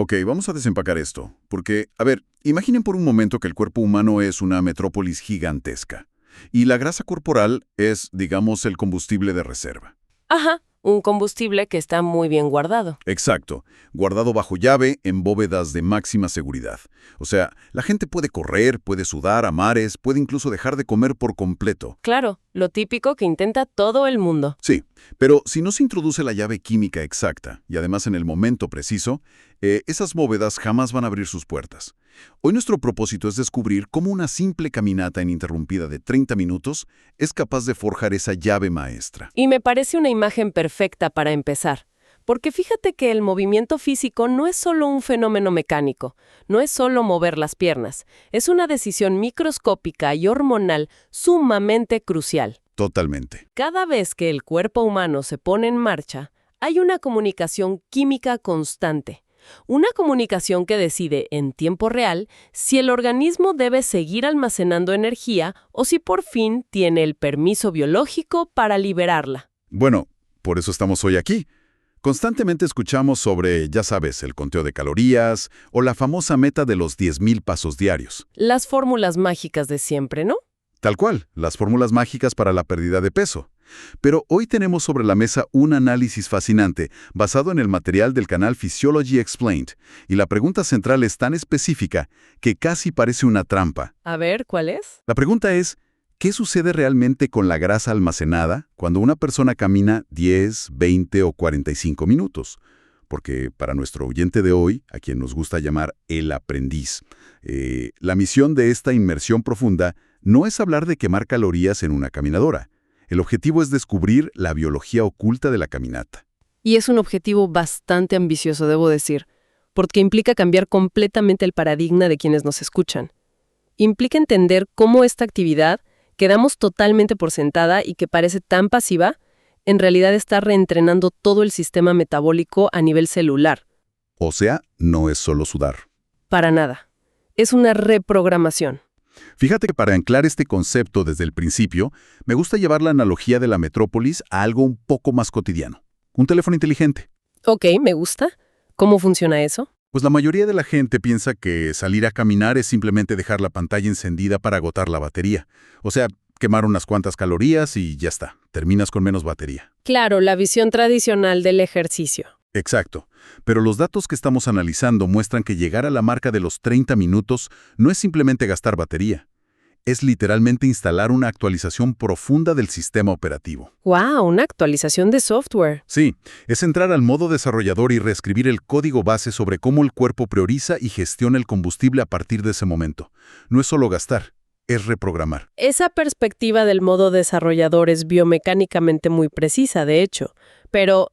Ok, vamos a desempacar esto, porque, a ver, imaginen por un momento que el cuerpo humano es una metrópolis gigantesca, y la grasa corporal es, digamos, el combustible de reserva. Ajá, un combustible que está muy bien guardado. Exacto, guardado bajo llave en bóvedas de máxima seguridad. O sea, la gente puede correr, puede sudar a mares, puede incluso dejar de comer por completo. Claro, lo típico que intenta todo el mundo. Sí, pero si no se introduce la llave química exacta, y además en el momento preciso, esas bóvedas jamás van a abrir sus puertas. Hoy nuestro propósito es descubrir cómo una simple caminata ininterrumpida de 30 minutos es capaz de forjar esa llave maestra. Y me parece una imagen perfecta para empezar. Porque fíjate que el movimiento físico no es solo un fenómeno mecánico, no es solo mover las piernas, es una decisión microscópica y hormonal sumamente crucial. Totalmente. Cada vez que el cuerpo humano se pone en marcha, hay una comunicación química constante. Una comunicación que decide en tiempo real si el organismo debe seguir almacenando energía o si por fin tiene el permiso biológico para liberarla. Bueno, por eso estamos hoy aquí. Constantemente escuchamos sobre, ya sabes, el conteo de calorías o la famosa meta de los 10.000 pasos diarios. Las fórmulas mágicas de siempre, ¿no? Tal cual, las fórmulas mágicas para la pérdida de peso. Pero hoy tenemos sobre la mesa un análisis fascinante basado en el material del canal Physiology Explained, y la pregunta central es tan específica que casi parece una trampa. A ver, ¿cuál es? La pregunta es, ¿qué sucede realmente con la grasa almacenada cuando una persona camina 10, 20 o 45 minutos? Porque para nuestro oyente de hoy, a quien nos gusta llamar el aprendiz, la misión de esta inmersión profunda no es hablar de quemar calorías en una caminadora. El objetivo es descubrir la biología oculta de la caminata. Y es un objetivo bastante ambicioso, debo decir, porque implica cambiar completamente el paradigma de quienes nos escuchan. Implica entender cómo esta actividad, que damos totalmente por sentada y que parece tan pasiva, en realidad está reentrenando todo el sistema metabólico a nivel celular. O sea, no es solo sudar. Para nada. Es una reprogramación. Fíjate que para anclar este concepto desde el principio, me gusta llevar la analogía de la metrópolis a algo un poco más cotidiano. Un teléfono inteligente. Ok, me gusta. ¿Cómo funciona eso? Pues la mayoría de la gente piensa que salir a caminar es simplemente dejar la pantalla encendida para agotar la batería. O sea, quemar unas cuantas calorías y ya está. Terminas con menos batería. Claro, la visión tradicional del ejercicio. Exacto. Pero los datos que estamos analizando muestran que llegar a la marca de los 30 minutos no es simplemente gastar batería. Es literalmente instalar una actualización profunda del sistema operativo. ¡Wow! Una actualización de software. Sí, es entrar al modo desarrollador y reescribir el código base sobre cómo el cuerpo prioriza y gestiona el combustible a partir de ese momento. No es solo gastar, es reprogramar. Esa perspectiva del modo desarrollador es biomecánicamente muy precisa, de hecho. Pero,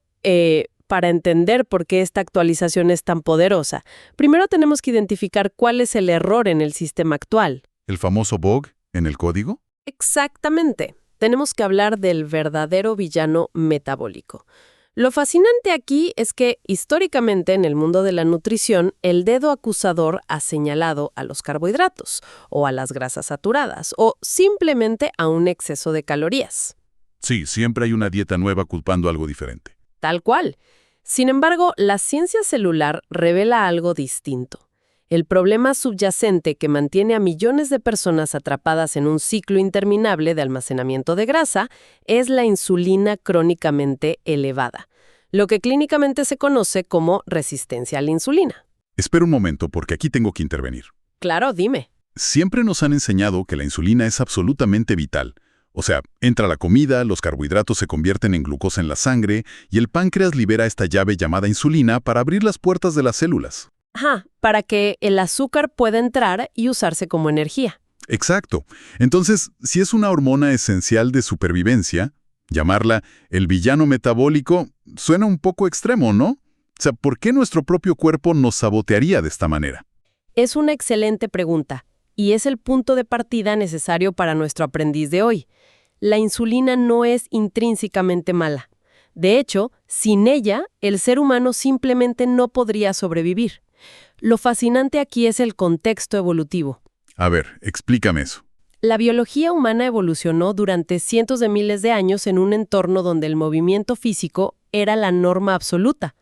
para entender por qué esta actualización es tan poderosa, primero tenemos que identificar cuál es el error en el sistema actual. ¿El famoso bug en el código? Exactamente. Tenemos que hablar del verdadero villano metabólico. Lo fascinante aquí es que, históricamente, en el mundo de la nutrición, el dedo acusador ha señalado a los carbohidratos, o a las grasas saturadas, o simplemente a un exceso de calorías. Sí, siempre hay una dieta nueva culpando algo diferente. Tal cual. Sin embargo, la ciencia celular revela algo distinto. El problema subyacente que mantiene a millones de personas atrapadas en un ciclo interminable de almacenamiento de grasa es la insulina crónicamente elevada, lo que clínicamente se conoce como resistencia a la insulina. Espera un momento, porque aquí tengo que intervenir. Claro, dime. Siempre nos han enseñado que la insulina es absolutamente vital. O sea, entra la comida, los carbohidratos se convierten en glucosa en la sangre y el páncreas libera esta llave llamada insulina para abrir las puertas de las células. Ajá, para que el azúcar pueda entrar y usarse como energía. Exacto. Entonces, si es una hormona esencial de supervivencia, llamarla el villano metabólico suena un poco extremo, ¿no? O sea, ¿por qué nuestro propio cuerpo nos sabotearía de esta manera? Es una excelente pregunta, y es el punto de partida necesario para nuestro aprendiz de hoy. La insulina no es intrínsecamente mala. De hecho, sin ella, el ser humano simplemente no podría sobrevivir. Lo fascinante aquí es el contexto evolutivo. A ver, explícame eso. La biología humana evolucionó durante cientos de miles de años en un entorno donde el movimiento físico era la norma absoluta,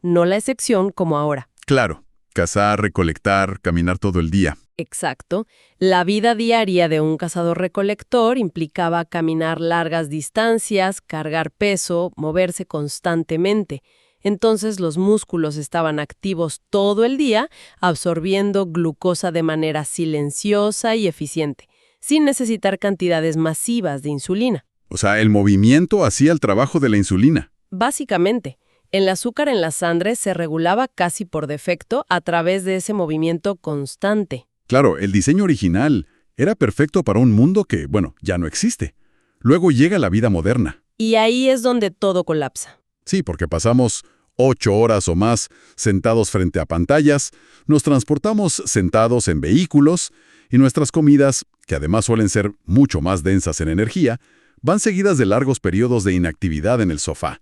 no la excepción como ahora. Claro, cazar, recolectar, caminar todo el día. Exacto. La vida diaria de un cazador-recolector implicaba caminar largas distancias, cargar peso, moverse constantemente. Entonces los músculos estaban activos todo el día, absorbiendo glucosa de manera silenciosa y eficiente, sin necesitar cantidades masivas de insulina. O sea, el movimiento hacía el trabajo de la insulina. Básicamente, el azúcar en la sangre se regulaba casi por defecto a través de ese movimiento constante. Claro, el diseño original era perfecto para un mundo que, bueno, ya no existe. Luego llega la vida moderna. Y ahí es donde todo colapsa. Sí, porque pasamos 8 horas o más sentados frente a pantallas, nos transportamos sentados en vehículos y nuestras comidas, que además suelen ser mucho más densas en energía, van seguidas de largos periodos de inactividad en el sofá.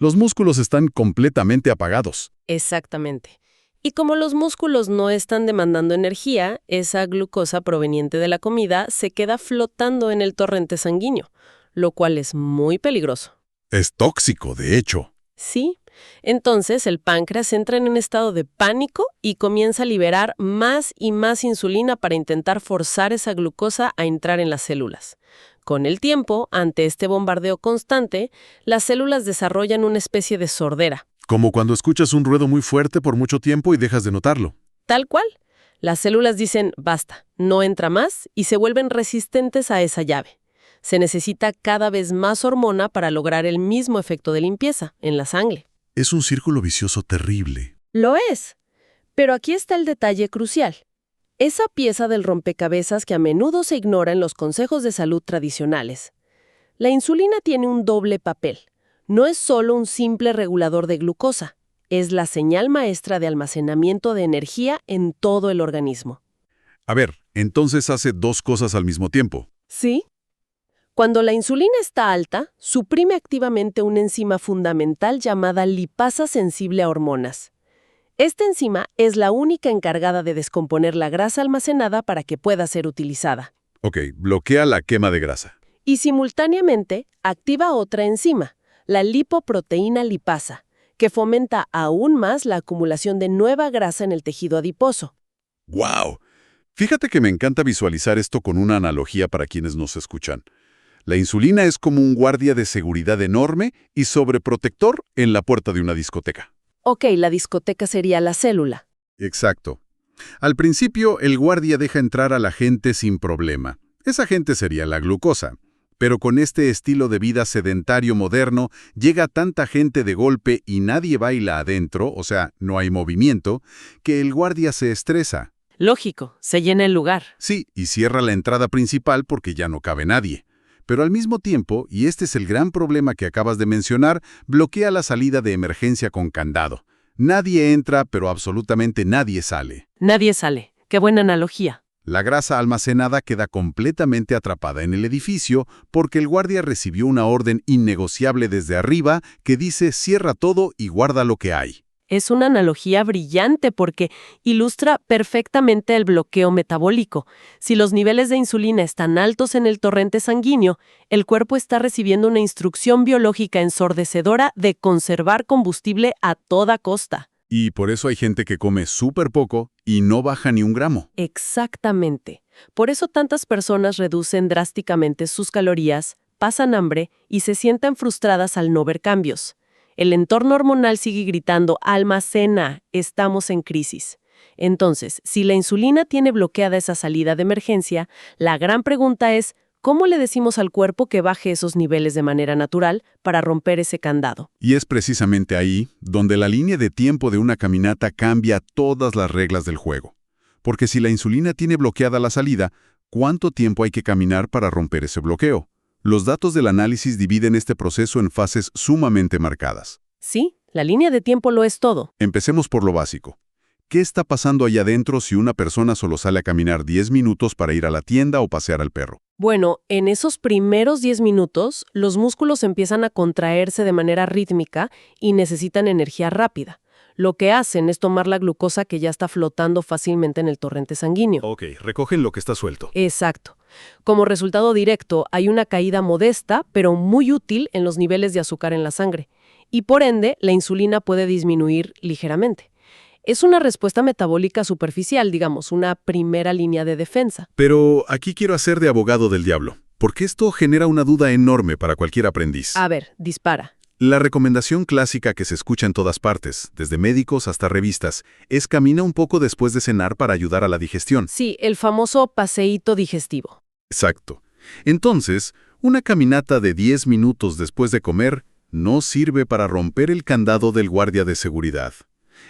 Los músculos están completamente apagados. Exactamente. Y como los músculos no están demandando energía, esa glucosa proveniente de la comida se queda flotando en el torrente sanguíneo, lo cual es muy peligroso. Es tóxico, de hecho. Sí. Entonces el páncreas entra en un estado de pánico y comienza a liberar más y más insulina para intentar forzar esa glucosa a entrar en las células. Con el tiempo, ante este bombardeo constante, las células desarrollan una especie de sordera. Como cuando escuchas un ruido muy fuerte por mucho tiempo y dejas de notarlo. Tal cual. Las células dicen, basta, no entra más, y se vuelven resistentes a esa llave. Se necesita cada vez más hormona para lograr el mismo efecto de limpieza en la sangre. Es un círculo vicioso terrible. Lo es. Pero aquí está el detalle crucial. Esa pieza del rompecabezas que a menudo se ignora en los consejos de salud tradicionales. La insulina tiene un doble papel. No es solo un simple regulador de glucosa, es la señal maestra de almacenamiento de energía en todo el organismo. A ver, entonces hace dos cosas al mismo tiempo. ¿Sí? Cuando la insulina está alta, suprime activamente una enzima fundamental llamada lipasa sensible a hormonas. Esta enzima es la única encargada de descomponer la grasa almacenada para que pueda ser utilizada. Ok, bloquea la quema de grasa. Y simultáneamente activa otra enzima, la lipoproteína lipasa, que fomenta aún más la acumulación de nueva grasa en el tejido adiposo. ¡Wow! Fíjate que me encanta visualizar esto con una analogía para quienes nos escuchan. La insulina es como un guardia de seguridad enorme y sobreprotector en la puerta de una discoteca. Ok, la discoteca sería la célula. Exacto. Al principio, el guardia deja entrar a la gente sin problema. Esa gente sería la glucosa. Pero con este estilo de vida sedentario moderno, llega tanta gente de golpe y nadie baila adentro, o sea, no hay movimiento, que el guardia se estresa. Lógico, se llena el lugar. Sí, y cierra la entrada principal porque ya no cabe nadie. Pero al mismo tiempo, y este es el gran problema que acabas de mencionar, bloquea la salida de emergencia con candado. Nadie entra, pero absolutamente nadie sale. Nadie sale. Qué buena analogía. La grasa almacenada queda completamente atrapada en el edificio porque el guardia recibió una orden innegociable desde arriba que dice cierra todo y guarda lo que hay. Es una analogía brillante porque ilustra perfectamente el bloqueo metabólico. Si los niveles de insulina están altos en el torrente sanguíneo, el cuerpo está recibiendo una instrucción biológica ensordecedora de conservar combustible a toda costa. Y por eso hay gente que come súper poco y no baja ni un gramo. Exactamente. Por eso tantas personas reducen drásticamente sus calorías, pasan hambre y se sienten frustradas al no ver cambios. El entorno hormonal sigue gritando, almacena, estamos en crisis. Entonces, si la insulina tiene bloqueada esa salida de emergencia, la gran pregunta es, ¿cómo le decimos al cuerpo que baje esos niveles de manera natural para romper ese candado? Y es precisamente ahí donde la línea de tiempo de una caminata cambia todas las reglas del juego. Porque si la insulina tiene bloqueada la salida, ¿cuánto tiempo hay que caminar para romper ese bloqueo? Los datos del análisis dividen este proceso en fases sumamente marcadas. Sí, la línea de tiempo lo es todo. Empecemos por lo básico. ¿Qué está pasando allá adentro si una persona solo sale a caminar 10 minutos para ir a la tienda o pasear al perro? Bueno, en esos primeros 10 minutos, los músculos empiezan a contraerse de manera rítmica y necesitan energía rápida. Lo que hacen es tomar la glucosa que ya está flotando fácilmente en el torrente sanguíneo. Ok, recogen lo que está suelto. Exacto. Como resultado directo, hay una caída modesta, pero muy útil en los niveles de azúcar en la sangre. Y por ende, la insulina puede disminuir ligeramente. Es una respuesta metabólica superficial, digamos, una primera línea de defensa. Pero aquí quiero hacer de abogado del diablo, porque esto genera una duda enorme para cualquier aprendiz. A ver, dispara. La recomendación clásica que se escucha en todas partes, desde médicos hasta revistas, es camina un poco después de cenar para ayudar a la digestión. Sí, el famoso paseíto digestivo. Exacto. Entonces, una caminata de 10 minutos después de comer no sirve para romper el candado del guardia de seguridad.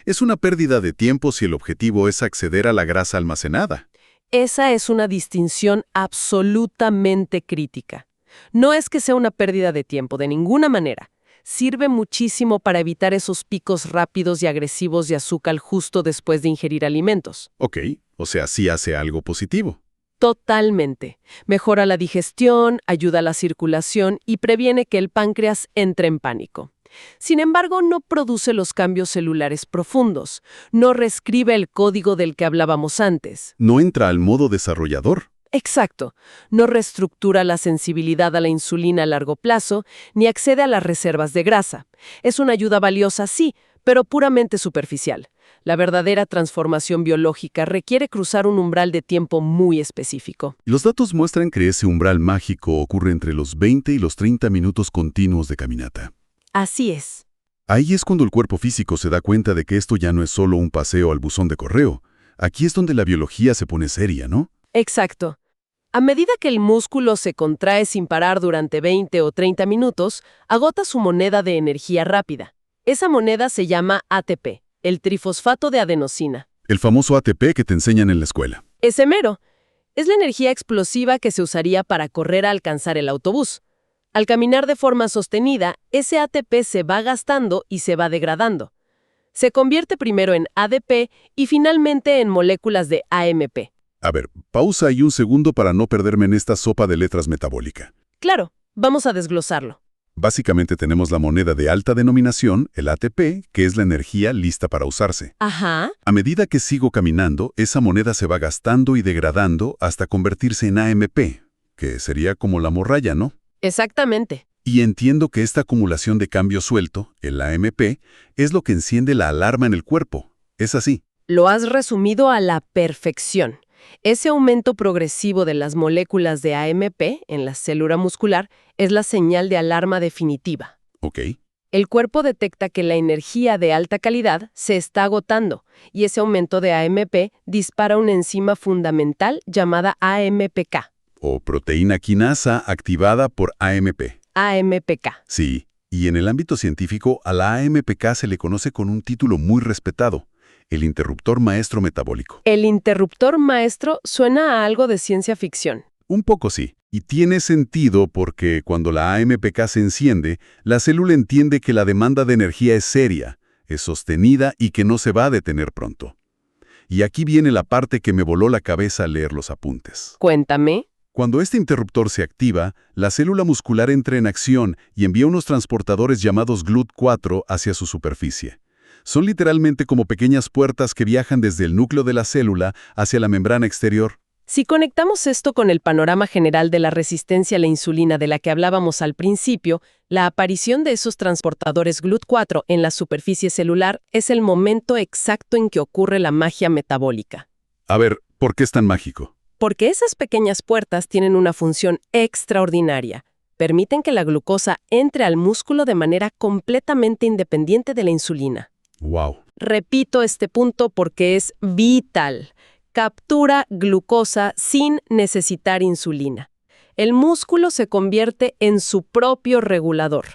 Es una pérdida de tiempo si el objetivo es acceder a la grasa almacenada. Esa es una distinción absolutamente crítica. No es que sea una pérdida de tiempo, de ninguna manera. Sirve muchísimo para evitar esos picos rápidos y agresivos de azúcar justo después de ingerir alimentos. Ok, o sea, sí hace algo positivo. Totalmente. Mejora la digestión, ayuda a la circulación y previene que el páncreas entre en pánico. Sin embargo, no produce los cambios celulares profundos, no reescribe el código del que hablábamos antes. No entra al modo desarrollador. Exacto, no reestructura la sensibilidad a la insulina a largo plazo, ni accede a las reservas de grasa. Es una ayuda valiosa, sí, pero puramente superficial. La verdadera transformación biológica requiere cruzar un umbral de tiempo muy específico. Los datos muestran que ese umbral mágico ocurre entre los 20 y los 30 minutos continuos de caminata. Así es. Ahí es cuando el cuerpo físico se da cuenta de que esto ya no es solo un paseo al buzón de correo. Aquí es donde la biología se pone seria, ¿no? Exacto. A medida que el músculo se contrae sin parar durante 20 o 30 minutos, agota su moneda de energía rápida. Esa moneda se llama ATP, el trifosfato de adenosina. El famoso ATP que te enseñan en la escuela. Ese mero. Es la energía explosiva que se usaría para correr a alcanzar el autobús. Al caminar de forma sostenida, ese ATP se va gastando y se va degradando. Se convierte primero en ADP y finalmente en moléculas de AMP. A ver, pausa ahí un segundo para no perderme en esta sopa de letras metabólica. Claro, vamos a desglosarlo. Básicamente tenemos la moneda de alta denominación, el ATP, que es la energía lista para usarse. Ajá. A medida que sigo caminando, esa moneda se va gastando y degradando hasta convertirse en AMP, que sería como la morralla, ¿no? Exactamente. Y entiendo que esta acumulación de cambio suelto, el AMP, es lo que enciende la alarma en el cuerpo. ¿Es así? Lo has resumido a la perfección. Ese aumento progresivo de las moléculas de AMP en la célula muscular es la señal de alarma definitiva. Ok. El cuerpo detecta que la energía de alta calidad se está agotando y ese aumento de AMP dispara una enzima fundamental llamada AMPK. O proteína quinasa activada por AMP. AMPK. Sí, y en el ámbito científico a la AMPK se le conoce con un título muy respetado, el interruptor maestro metabólico. El interruptor maestro suena a algo de ciencia ficción. Un poco sí, y tiene sentido porque cuando la AMPK se enciende, la célula entiende que la demanda de energía es seria, es sostenida y que no se va a detener pronto. Y aquí viene la parte que me voló la cabeza al leer los apuntes. Cuéntame. Cuando este interruptor se activa, la célula muscular entra en acción y envía unos transportadores llamados GLUT4 hacia su superficie. Son literalmente como pequeñas puertas que viajan desde el núcleo de la célula hacia la membrana exterior. Si conectamos esto con el panorama general de la resistencia a la insulina de la que hablábamos al principio, la aparición de esos transportadores GLUT4 en la superficie celular es el momento exacto en que ocurre la magia metabólica. A ver, ¿por qué es tan mágico? Porque esas pequeñas puertas tienen una función extraordinaria. Permiten que la glucosa entre al músculo de manera completamente independiente de la insulina. ¡Wow! Repito este punto porque es vital. Captura glucosa sin necesitar insulina. El músculo se convierte en su propio regulador,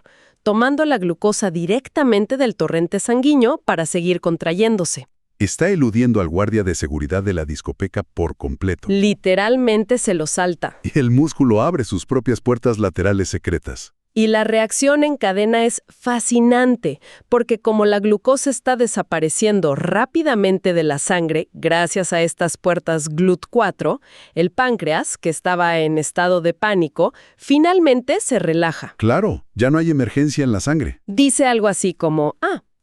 tomando la glucosa directamente del torrente sanguíneo para seguir contrayéndose. Está eludiendo al guardia de seguridad de la discoteca por completo. Literalmente se lo salta. Y el músculo abre sus propias puertas laterales secretas. Y la reacción en cadena es fascinante, porque como la glucosa está desapareciendo rápidamente de la sangre gracias a estas puertas GLUT4, el páncreas, que estaba en estado de pánico, finalmente se relaja. Claro, ya no hay emergencia en la sangre. Dice algo así como,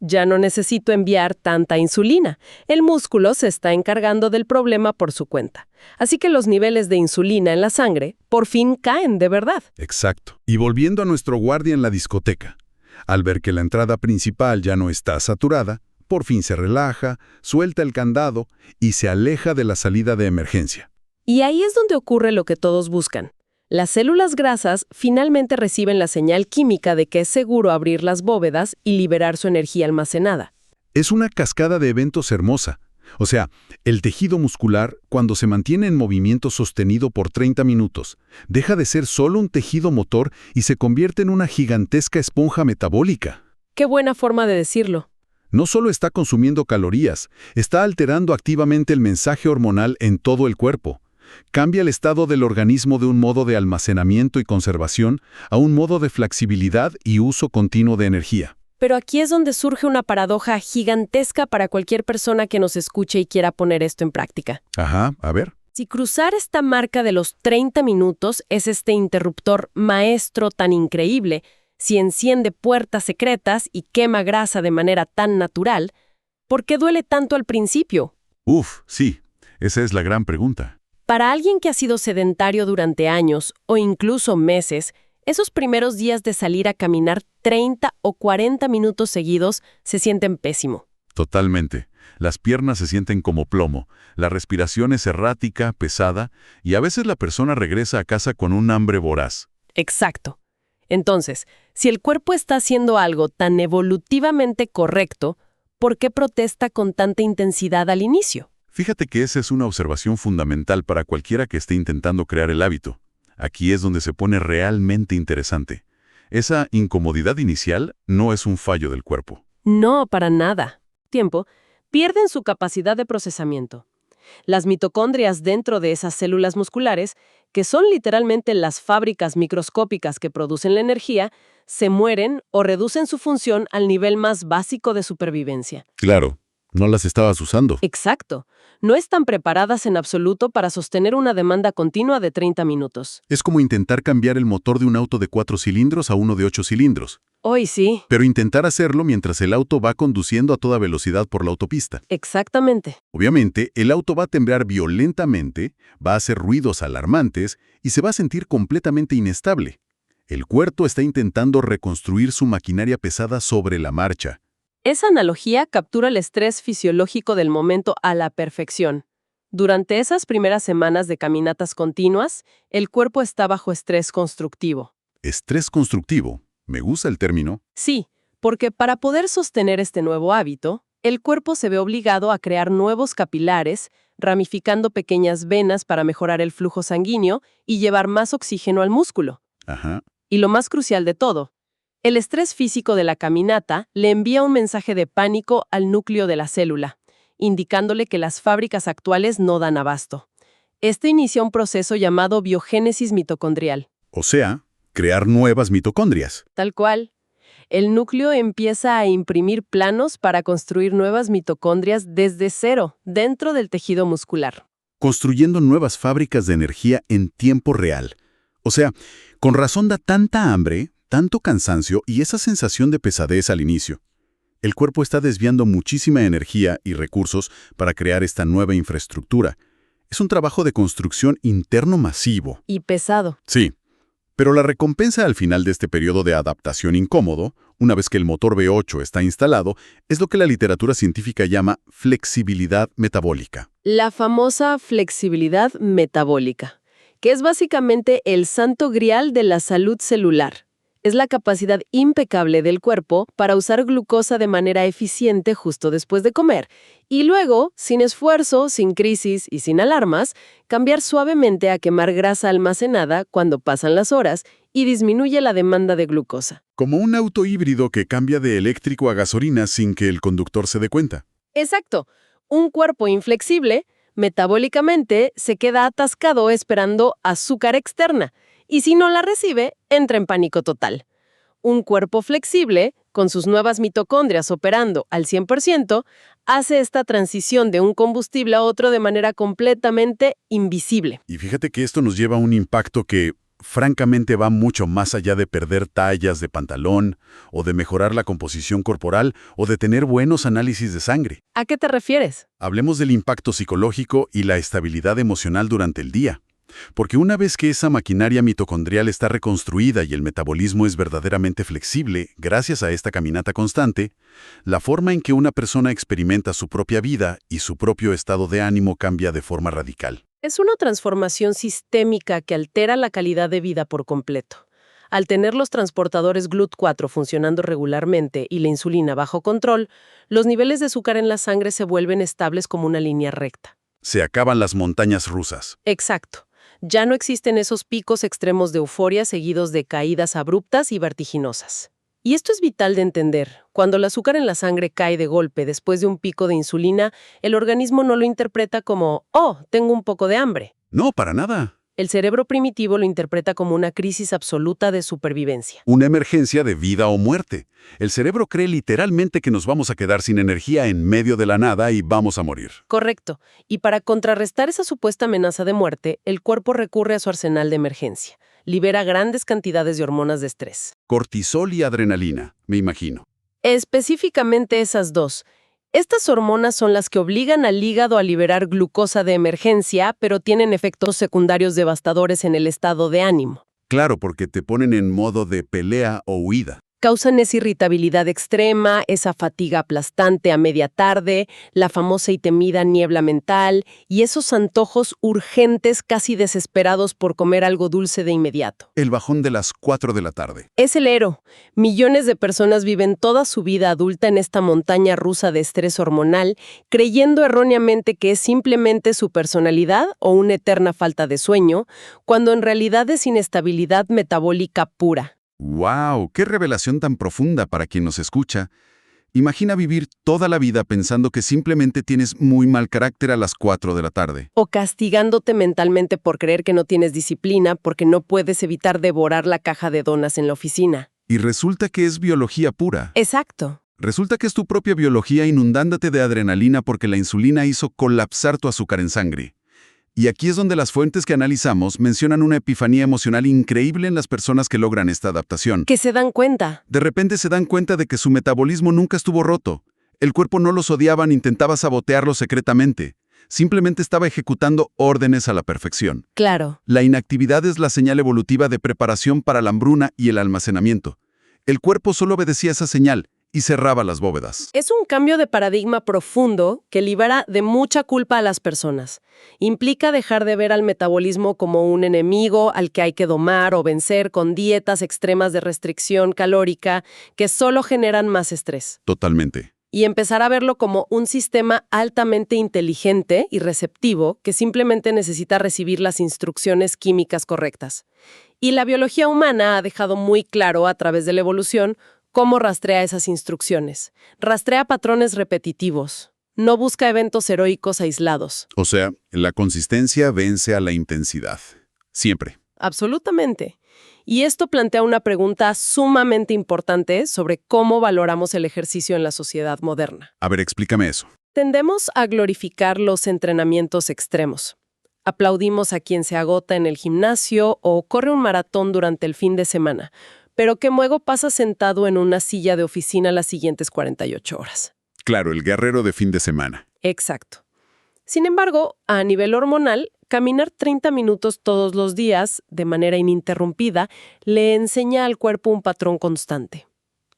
ya no necesito enviar tanta insulina. El músculo se está encargando del problema por su cuenta. Así que los niveles de insulina en la sangre por fin caen de verdad. Exacto. Y volviendo a nuestro guardia en la discoteca, al ver que la entrada principal ya no está saturada, por fin se relaja, suelta el candado y se aleja de la salida de emergencia. Y ahí es donde ocurre lo que todos buscan. Las células grasas finalmente reciben la señal química de que es seguro abrir las bóvedas y liberar su energía almacenada. Es una cascada de eventos hermosa. O sea, el tejido muscular, cuando se mantiene en movimiento sostenido por 30 minutos, deja de ser solo un tejido motor y se convierte en una gigantesca esponja metabólica. Qué buena forma de decirlo. No solo está consumiendo calorías, está alterando activamente el mensaje hormonal en todo el cuerpo. Cambia el estado del organismo de un modo de almacenamiento y conservación a un modo de flexibilidad y uso continuo de energía. Pero aquí es donde surge una paradoja gigantesca para cualquier persona que nos escuche y quiera poner esto en práctica. Ajá, a ver. Si cruzar esta marca de los 30 minutos es este interruptor maestro tan increíble, si enciende puertas secretas y quema grasa de manera tan natural, ¿por qué duele tanto al principio? Sí, esa es la gran pregunta. Para alguien que ha sido sedentario durante años o incluso meses, esos primeros días de salir a caminar 30 o 40 minutos seguidos se sienten pésimo. Totalmente. Las piernas se sienten como plomo, la respiración es errática, pesada, y a veces la persona regresa a casa con un hambre voraz. Exacto. Entonces, si el cuerpo está haciendo algo tan evolutivamente correcto, ¿por qué protesta con tanta intensidad al inicio? Fíjate que esa es una observación fundamental para cualquiera que esté intentando crear el hábito. Aquí es donde se pone realmente interesante. Esa incomodidad inicial no es un fallo del cuerpo. No, para nada. Pierden su capacidad de procesamiento. Las mitocondrias dentro de esas células musculares, que son literalmente las fábricas microscópicas que producen la energía, se mueren o reducen su función al nivel más básico de supervivencia. Claro, no las estabas usando. Exacto. No están preparadas en absoluto para sostener una demanda continua de 30 minutos. Es como intentar cambiar el motor de un auto de 4 cilindros a uno de 8 cilindros. Hoy sí. Pero intentar hacerlo mientras el auto va conduciendo a toda velocidad por la autopista. Exactamente. Obviamente, el auto va a temblar violentamente, va a hacer ruidos alarmantes y se va a sentir completamente inestable. El cuerpo está intentando reconstruir su maquinaria pesada sobre la marcha. Esa analogía captura el estrés fisiológico del momento a la perfección. Durante esas primeras semanas de caminatas continuas, el cuerpo está bajo estrés constructivo. Estrés constructivo. Me gusta el término. Sí, porque para poder sostener este nuevo hábito, el cuerpo se ve obligado a crear nuevos capilares, ramificando pequeñas venas para mejorar el flujo sanguíneo y llevar más oxígeno al músculo. Ajá. Y lo más crucial de todo, el estrés físico de la caminata le envía un mensaje de pánico al núcleo de la célula, indicándole que las fábricas actuales no dan abasto. Esto inicia un proceso llamado biogénesis mitocondrial. O sea, crear nuevas mitocondrias. Tal cual. El núcleo empieza a imprimir planos para construir nuevas mitocondrias desde cero, dentro del tejido muscular. Construyendo nuevas fábricas de energía en tiempo real. O sea, con razón da tanta hambre, tanto cansancio y esa sensación de pesadez al inicio. El cuerpo está desviando muchísima energía y recursos para crear esta nueva infraestructura. Es un trabajo de construcción interno masivo. Y pesado. Sí, pero la recompensa al final de este periodo de adaptación incómodo, una vez que el motor V8 está instalado, es lo que la literatura científica llama flexibilidad metabólica. La famosa flexibilidad metabólica, que es básicamente el santo grial de la salud celular. Es la capacidad impecable del cuerpo para usar glucosa de manera eficiente justo después de comer y luego, sin esfuerzo, sin crisis y sin alarmas, cambiar suavemente a quemar grasa almacenada cuando pasan las horas y disminuye la demanda de glucosa. Como un auto híbrido que cambia de eléctrico a gasolina sin que el conductor se dé cuenta. Exacto. Un cuerpo inflexible, metabólicamente, se queda atascado esperando azúcar externa. Y si no la recibe, entra en pánico total. Un cuerpo flexible, con sus nuevas mitocondrias operando al 100%, hace esta transición de un combustible a otro de manera completamente invisible. Y fíjate que esto nos lleva a un impacto que, francamente, va mucho más allá de perder tallas de pantalón, o de mejorar la composición corporal, o de tener buenos análisis de sangre. ¿A qué te refieres? Hablemos del impacto psicológico y la estabilidad emocional durante el día. porque una vez que esa maquinaria mitocondrial está reconstruida y el metabolismo es verdaderamente flexible, gracias a esta caminata constante, la forma en que una persona experimenta su propia vida y su propio estado de ánimo cambia de forma radical. Es una transformación sistémica que altera la calidad de vida por completo. Al tener los transportadores GLUT4 funcionando regularmente y la insulina bajo control, los niveles de azúcar en la sangre se vuelven estables como una línea recta. Se acaban las montañas rusas. Exacto. Ya no existen esos picos extremos de euforia seguidos de caídas abruptas y vertiginosas. Y esto es vital de entender. Cuando el azúcar en la sangre cae de golpe después de un pico de insulina, el organismo no lo interpreta como, oh, tengo un poco de hambre. No, para nada. El cerebro primitivo lo interpreta como una crisis absoluta de supervivencia. Una emergencia de vida o muerte. El cerebro cree literalmente que nos vamos a quedar sin energía en medio de la nada y vamos a morir. Correcto. Y para contrarrestar esa supuesta amenaza de muerte, el cuerpo recurre a su arsenal de emergencia. Libera grandes cantidades de hormonas de estrés. Cortisol y adrenalina, me imagino. Específicamente esas dos. Estas hormonas son las que obligan al hígado a liberar glucosa de emergencia, pero tienen efectos secundarios devastadores en el estado de ánimo. Claro, porque te ponen en modo de pelea o huida. Causan esa irritabilidad extrema, esa fatiga aplastante a media tarde, la famosa y temida niebla mental y esos antojos urgentes casi desesperados por comer algo dulce de inmediato. El bajón de las 4 de la tarde. Es el héroe. Millones de personas viven toda su vida adulta en esta montaña rusa de estrés hormonal, creyendo erróneamente que es simplemente su personalidad o una eterna falta de sueño, cuando en realidad es inestabilidad metabólica pura. ¡Wow! ¡Qué revelación tan profunda para quien nos escucha! Imagina vivir toda la vida pensando que simplemente tienes muy mal carácter a las 4 de la tarde. O castigándote mentalmente por creer que no tienes disciplina porque no puedes evitar devorar la caja de donas en la oficina. Y resulta que es biología pura. Exacto. Resulta que es tu propia biología inundándote de adrenalina porque la insulina hizo colapsar tu azúcar en sangre. Y aquí es donde las fuentes que analizamos mencionan una epifanía emocional increíble en las personas que logran esta adaptación. Que se dan cuenta. De repente se dan cuenta de que su metabolismo nunca estuvo roto. El cuerpo no los odiaba ni intentaba sabotearlos secretamente. Simplemente estaba ejecutando órdenes a la perfección. Claro. La inactividad es la señal evolutiva de preparación para la hambruna y el almacenamiento. El cuerpo solo obedecía esa señal y cerraba las bóvedas. Es un cambio de paradigma profundo que libera de mucha culpa a las personas. Implica dejar de ver al metabolismo como un enemigo al que hay que domar o vencer con dietas extremas de restricción calórica que solo generan más estrés. Totalmente. Y empezar a verlo como un sistema altamente inteligente y receptivo que simplemente necesita recibir las instrucciones químicas correctas. Y la biología humana ha dejado muy claro a través de la evolución cómo rastrea esas instrucciones. Rastrea patrones repetitivos. No busca eventos heroicos aislados. O sea, la consistencia vence a la intensidad. Siempre. Absolutamente. Y esto plantea una pregunta sumamente importante sobre cómo valoramos el ejercicio en la sociedad moderna. A ver, explícame eso. Tendemos a glorificar los entrenamientos extremos. Aplaudimos a quien se agota en el gimnasio o corre un maratón durante el fin de semana, pero que luego pasa sentado en una silla de oficina las siguientes 48 horas. Claro, el guerrero de fin de semana. Exacto. Sin embargo, a nivel hormonal, caminar 30 minutos todos los días, de manera ininterrumpida, le enseña al cuerpo un patrón constante.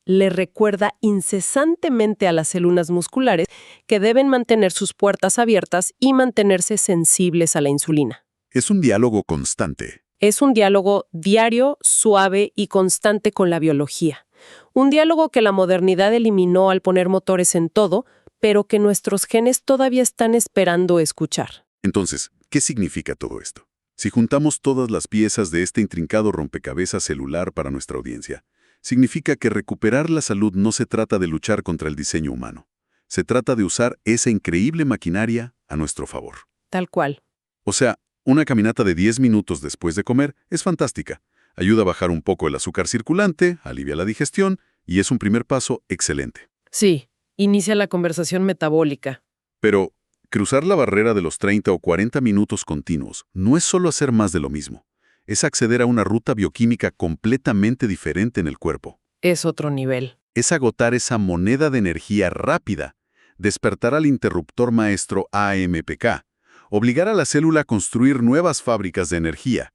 Le recuerda incesantemente a las células musculares que deben mantener sus puertas abiertas y mantenerse sensibles a la insulina. Es un diálogo constante. Es un diálogo diario, suave y constante con la biología. Un diálogo que la modernidad eliminó al poner motores en todo, pero que nuestros genes todavía están esperando escuchar. Entonces, ¿qué significa todo esto? Si juntamos todas las piezas de este intrincado rompecabezas celular para nuestra audiencia, significa que recuperar la salud no se trata de luchar contra el diseño humano. Se trata de usar esa increíble maquinaria a nuestro favor. Tal cual. O sea, una caminata de 10 minutos después de comer es fantástica. Ayuda a bajar un poco el azúcar circulante, alivia la digestión y es un primer paso excelente. Sí, inicia la conversación metabólica. Pero cruzar la barrera de los 30 o 40 minutos continuos no es solo hacer más de lo mismo. Es acceder a una ruta bioquímica completamente diferente en el cuerpo. Es otro nivel. Es agotar esa moneda de energía rápida, despertar al interruptor maestro AMPK, obligar a la célula a construir nuevas fábricas de energía,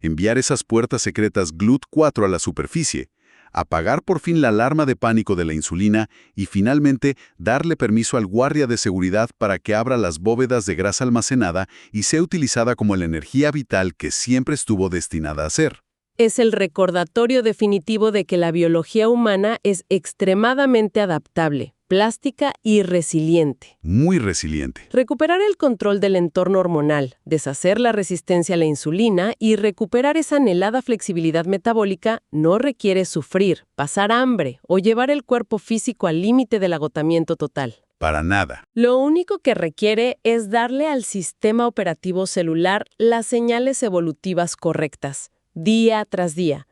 enviar esas puertas secretas GLUT4 a la superficie, apagar por fin la alarma de pánico de la insulina y finalmente darle permiso al guardia de seguridad para que abra las bóvedas de grasa almacenada y sea utilizada como la energía vital que siempre estuvo destinada a ser. Es el recordatorio definitivo de que la biología humana es extremadamente adaptable, plástica y resiliente. Muy resiliente. Recuperar el control del entorno hormonal, deshacer la resistencia a la insulina y recuperar esa anhelada flexibilidad metabólica no requiere sufrir, pasar hambre o llevar el cuerpo físico al límite del agotamiento total. Para nada. Lo único que requiere es darle al sistema operativo celular las señales evolutivas correctas, día tras día,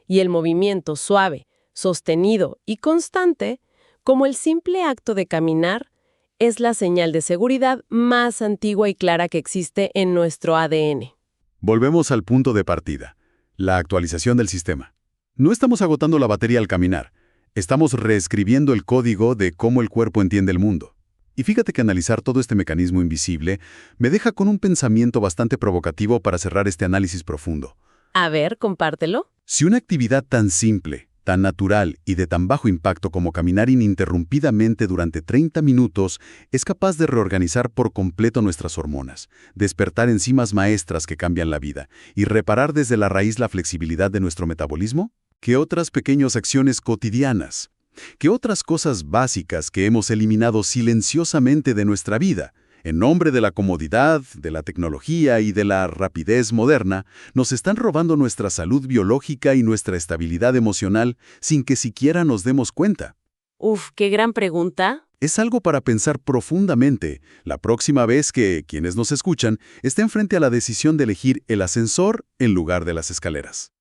y el movimiento suave, sostenido y constante, como el simple acto de caminar, es la señal de seguridad más antigua y clara que existe en nuestro ADN. Volvemos al punto de partida, la actualización del sistema. No estamos agotando la batería al caminar, estamos reescribiendo el código de cómo el cuerpo entiende el mundo. Y fíjate que analizar todo este mecanismo invisible me deja con un pensamiento bastante provocativo para cerrar este análisis profundo. A ver, compártelo. Si una actividad tan simple, tan natural y de tan bajo impacto como caminar ininterrumpidamente durante 30 minutos es capaz de reorganizar por completo nuestras hormonas, despertar enzimas maestras que cambian la vida y reparar desde la raíz la flexibilidad de nuestro metabolismo, ¿qué otras pequeñas acciones cotidianas? ¿Qué otras cosas básicas que hemos eliminado silenciosamente de nuestra vida, en nombre de la comodidad, de la tecnología y de la rapidez moderna, nos están robando nuestra salud biológica y nuestra estabilidad emocional sin que siquiera nos demos cuenta? Uf, qué gran pregunta. Es algo para pensar profundamente la próxima vez que quienes nos escuchan estén frente a la decisión de elegir el ascensor en lugar de las escaleras.